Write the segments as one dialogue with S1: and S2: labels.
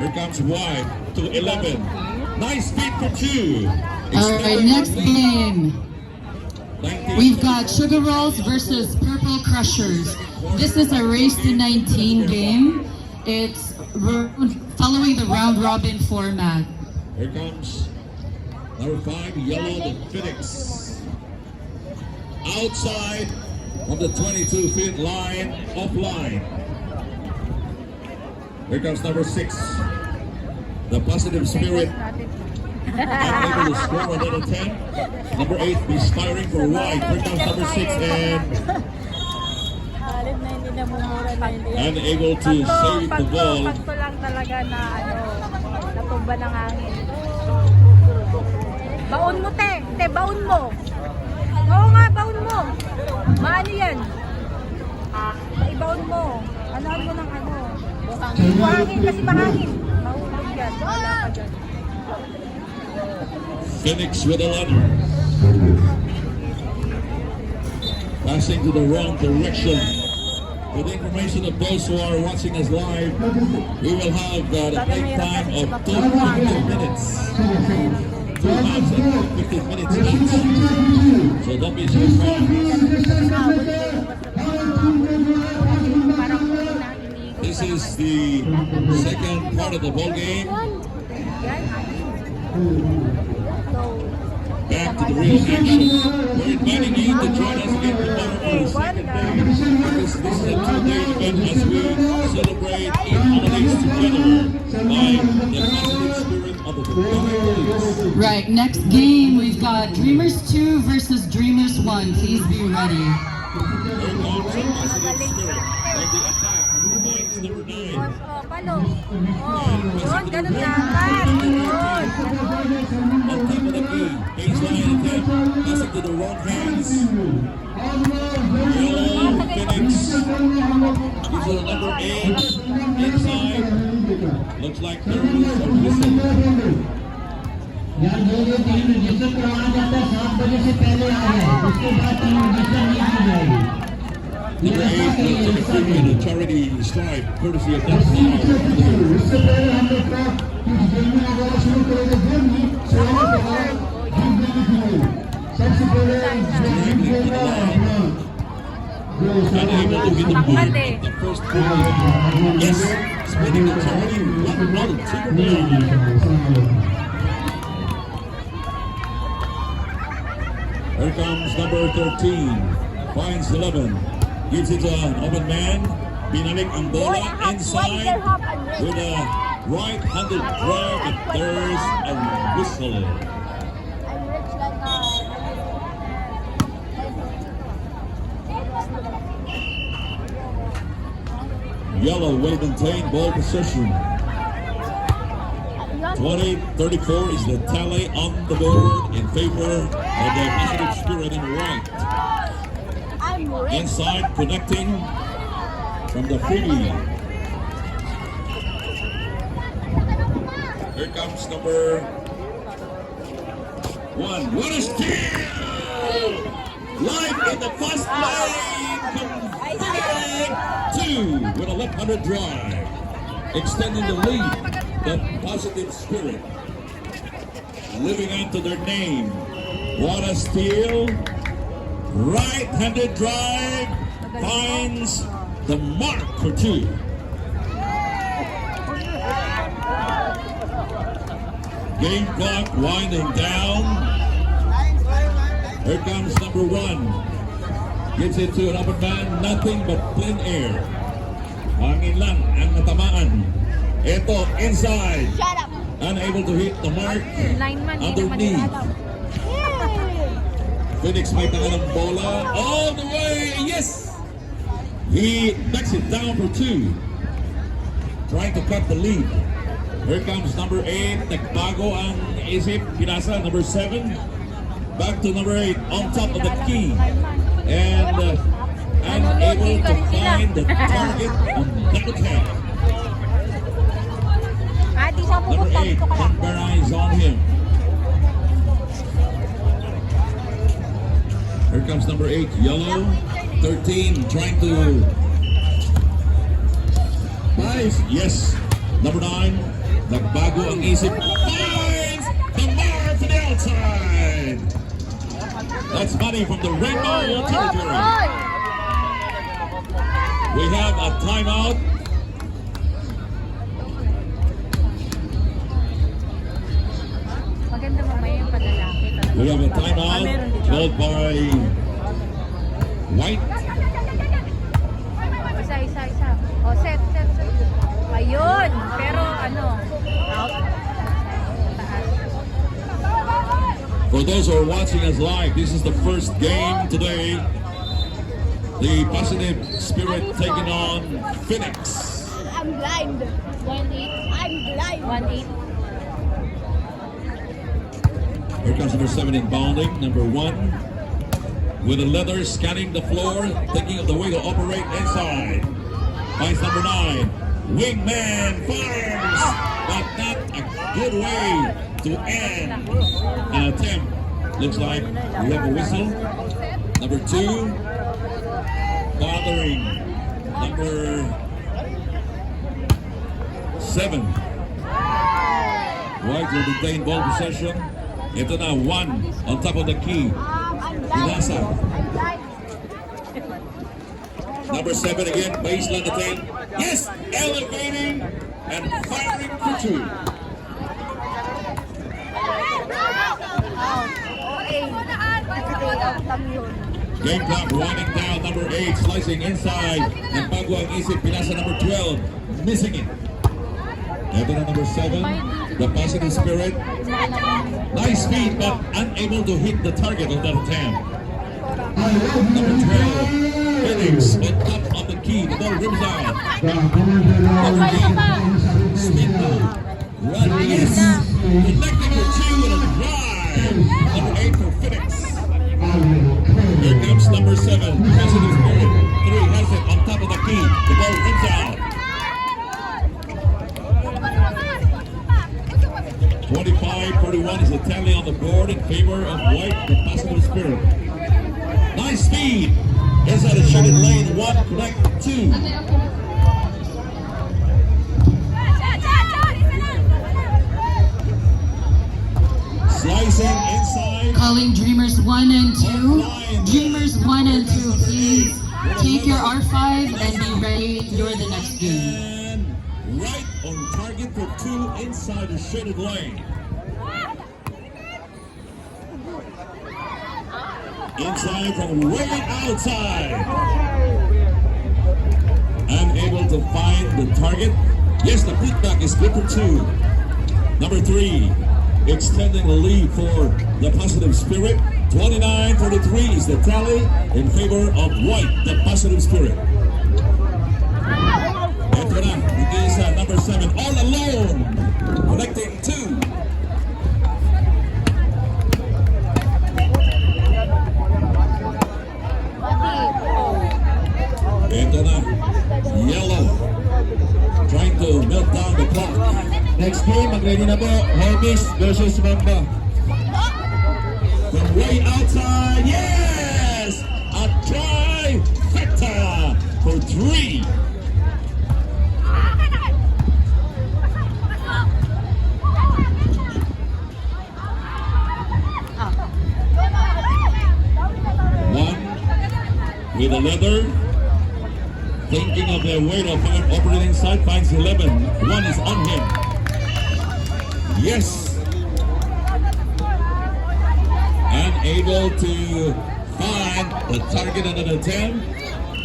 S1: Here comes White to 11. Nice feed for 2.
S2: Alright, next game.
S1: 19.
S2: We've got Sugar Rolls versus Purple Crushers. This is a race to 19 game. It's following the round robin format.
S1: Here comes number 5, Yellow, the Phoenix. Outside of the 22-feet line, offline. Here comes number 6, the Positive Spirit. Unable to score another 10. Number 8, Inspiring for White. Here comes number 6 and unable to save the ball.
S3: Pagto lang talaga na natumba ng hangin. Baon mo, te. Te, baon mo. Oo nga, baon mo. Maano yan? Ibaon mo. Anuhan mo ng ano. Buhangin kasi mahangin. Mahulog yan. Wala ka dyan.
S1: Phoenix with a ladder. Passing to the wrong direction. For the information of those who are watching us live, we will have the play time of 2 minutes. 2 halves and 15 minutes each. So don't be surprised. This is the second part of the ball game. Back to the real action. We're inviting you to join us again tomorrow for the second day. This is a 2-day event as we celebrate eight holidays together by the positive spirit of the community.
S2: Right, next game we've got Dreamers 2 versus Dreamers 1. Please be ready.
S1: Here comes the positive spirit of the attack. Points number 9.
S3: Palo. Yun, ganun dapat. Yun.
S1: On top of the key, baseline attempt, passing to the wrong hands. Yellow, Phoenix, these are number 8, inside, looks like there is a whistle.
S4: यार जो team register करवाना चाहता है 7 बजे से पहले आ जाए, उसके बाद टीम रजिस्टर नहीं की जाएगी।
S1: Number 8 will contribute to charity stripe, courtesy of that
S4: इससे पहले हम लोग का कुछ गेमिंग वगैरह शुरू करेंगे गेम में सोने के बाद हम गेमिंग खेलेंगे सबसे पहले गेम खेलना अपना
S1: unable to hit the ball at the first ball. Yes, spinning the charity, one two. Here comes number 13, finds 11, gives it to an open man, Binalik ang bola inside with a right-handed drive, and there's a whistle. Yellow will maintain ball possession. 20-34 is the tally on the board in favor of the positive spirit in white. Inside, connecting from the freebie. Here comes number 1. What a steal! Live in the fast lane. Two with a left-handed drive, extending the lead. The positive spirit living up to their name. What a steal! Right-handed drive finds the mark for 2. Game clock winding down. Here comes number 1. Gives it to an open man, nothing but thin air. Hangin lang ang natamaan. Ito, inside. Unable to hit the mark underneath. Phoenix may tanga ng bola. All the way, yes! He backs it down for 2. Trying to cut the lead. Here comes number 8. Nagbago ang isip. Pinasa, number 7. Back to number 8 on top of the key. And unable to find the target on number 10. Number 8, Canberra is on him. Here comes number 8, Yellow. 13, trying to... Nice, yes. Number 9, Nagbago ang isip. Finds the mark to the outside. That's money from the Rainbow territory. We have a timeout.
S3: Maganda mamaya yung panlalaki.
S1: We have a timeout called by White.
S3: Isa. O, set. Ayun. Pero ano, out. Taas.
S1: For those who are watching us live, this is the first game today. The Positive Spirit taking on Phoenix.
S3: I'm blind. 1-8. I'm blind. 1-8.
S1: Here comes number 7 inbounding. Number 1 with a leather scanning the floor, thinking of the way to operate inside. Finds number 9. Wingman fires, but not a good way to end an attempt. Looks like we have a whistle. Number 2 bothering number 7. White will retain ball possession. Ito na, 1 on top of the key. Pinasa. Number 7 again, baseline attain. Yes, elevating and firing for 2. Game clock winding down. Number 8 slicing inside. Nagbago ang isip. Pinasa number 12. Missing it. Ito na number 7. The Positive Spirit. Nice speed but unable to hit the target of that attempt. Number 12. Phoenix on top of the key. The ball rims out. Number 8. Spin move. Run. Yes. Connecting for 2 and a drive. Number 8 for Phoenix. Here comes number 7, Positive Spirit. 3 has it on top of the key. The ball rims out. 25-41 is the tally on the board in favor of White, the Positive Spirit. Nice speed. Inside the shaded lane, 1 connect 2. Slicing inside.
S2: Calling Dreamers 1 and 2. Dreamers 1 and 2, please take your R5 and be ready. You're the next game.
S1: And right on target for 2 inside the shaded lane. Inside from way outside. Unable to find the target. Yes, the putback is good for 2. Number 3, extending the lead for the Positive Spirit. 29-43 is the tally in favor of White, the Positive Spirit. Ito na, it is number 7, all alone, connecting 2. Ito na, yellow, trying to melt down the clock.
S4: Next game, mag-ready na po. Hermes versus Mamba.
S1: From way outside, yes! A trifecta for 3. One with a leather, thinking of their way to operating inside, finds 11. 1 is on him. Yes! Unable to find the target on an attempt.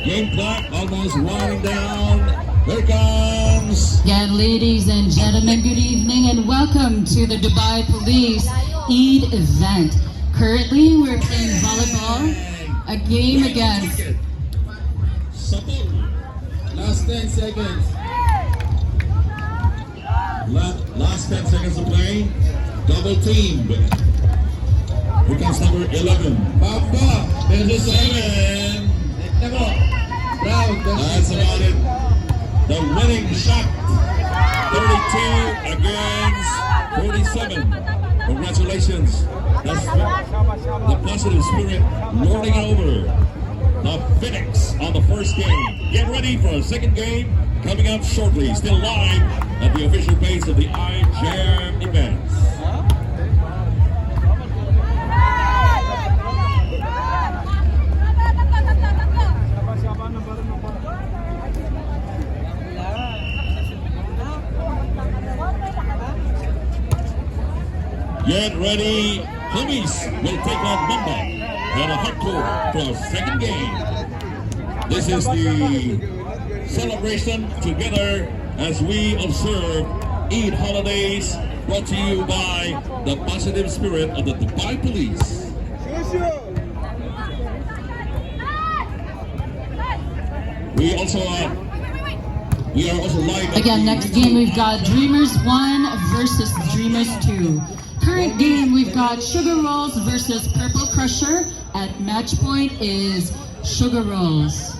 S1: Game clock almost winding down. Here comes.
S2: Again, ladies and gentlemen, good evening and welcome to the Dubai Police Eid event. Currently, we're playing volleyball, a game against
S1: Sapol.
S4: Last 10 seconds.
S1: Last 10 seconds to play. Double team. Here comes number 11.
S4: Mamba versus
S1: 7.
S4: Nemo. Brown
S1: That's
S4: versus
S1: about it. The winning shot. 32 against 47. Congratulations. That's the Positive Spirit lording over the Phoenix on the first game. Get ready for a second game coming up shortly. Still live at the official page of the iJam events. Get ready, Homies will take on Mamba at a hardcore for our second game. This is the celebration together as we observe Eid holidays, brought to you by the positive spirit of the Dubai Police. We are also live. at
S2: Again,
S1: the-
S2: next game we've got Dreamers 1 versus Dreamers 2. Current game we've got Sugar Rolls versus Purple Crusher. At match point is Sugar Rolls.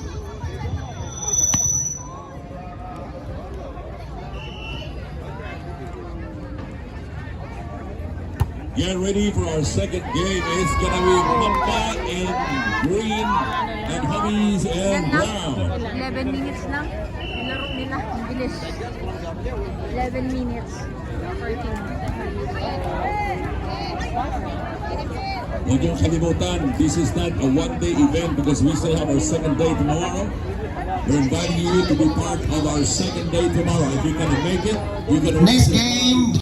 S1: Get ready for our second game. It's gonna be Mamba in green and Homies in brown.
S3: 11 minutes lang. Nilaro nila. Ang bilis. 11 minutes. 14.
S1: Huwag niyong kalimutan, this is not a one-day event because we still have our second day tomorrow. We're inviting you to be part of our second day tomorrow. If you can make it, you can
S5: Next game.